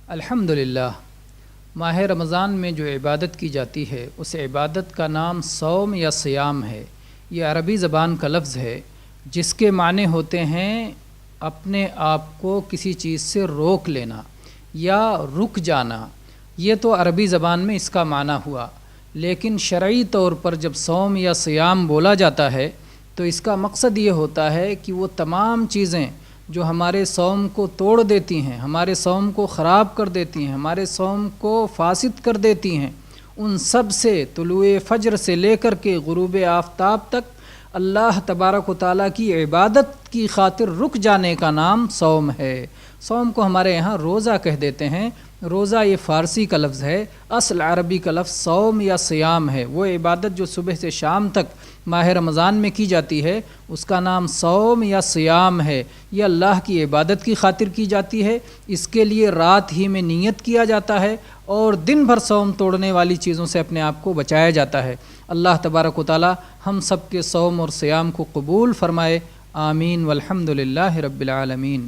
الحمدللہ، ماہ رمضان میں جو عبادت کی جاتی ہے اس عبادت کا نام صوم یا صیام ہے۔ یہ عربی زبان کا لفظ ہے جس کے معنی ہوتے ہیں اپنے آپ کو کسی چیز سے روک لینا یا رک جانا۔ یہ تو عربی زبان میں اس کا معنی ہوا، لیکن شرعی طور پر جب صوم یا صیام بولا جاتا ہے تو اس کا مقصد یہ ہوتا ہے کہ وہ تمام چیزیں جو ہمارے صوم کو توڑ دیتی ہیں، ہمارے صوم کو خراب کر دیتی ہیں، ہمارے صوم کو فاسد کر دیتی ہیں، ان سب سے طلوع فجر سے لے کر کے غروب آفتاب تک اللہ تبارک و تعالیٰ کی عبادت کی خاطر رک جانے کا نام صوم ہے۔ صوم کو ہمارے یہاں روزہ کہہ دیتے ہیں۔ روزہ یہ فارسی کا لفظ ہے، اصل عربی کا لفظ صوم یا صیام ہے۔ وہ عبادت جو صبح سے شام تک ماہ رمضان میں کی جاتی ہے اس کا نام صوم یا صیام ہے۔ یہ اللہ کی عبادت کی خاطر کی جاتی ہے، اس کے لیے رات ہی میں نیت کیا جاتا ہے اور دن بھر صوم توڑنے والی چیزوں سے اپنے آپ کو بچایا جاتا ہے۔ اللہ تبارک و تعالی ہم سب کے صوم اور صیام کو قبول فرمائے، آمین والحمد للہ رب العالمین۔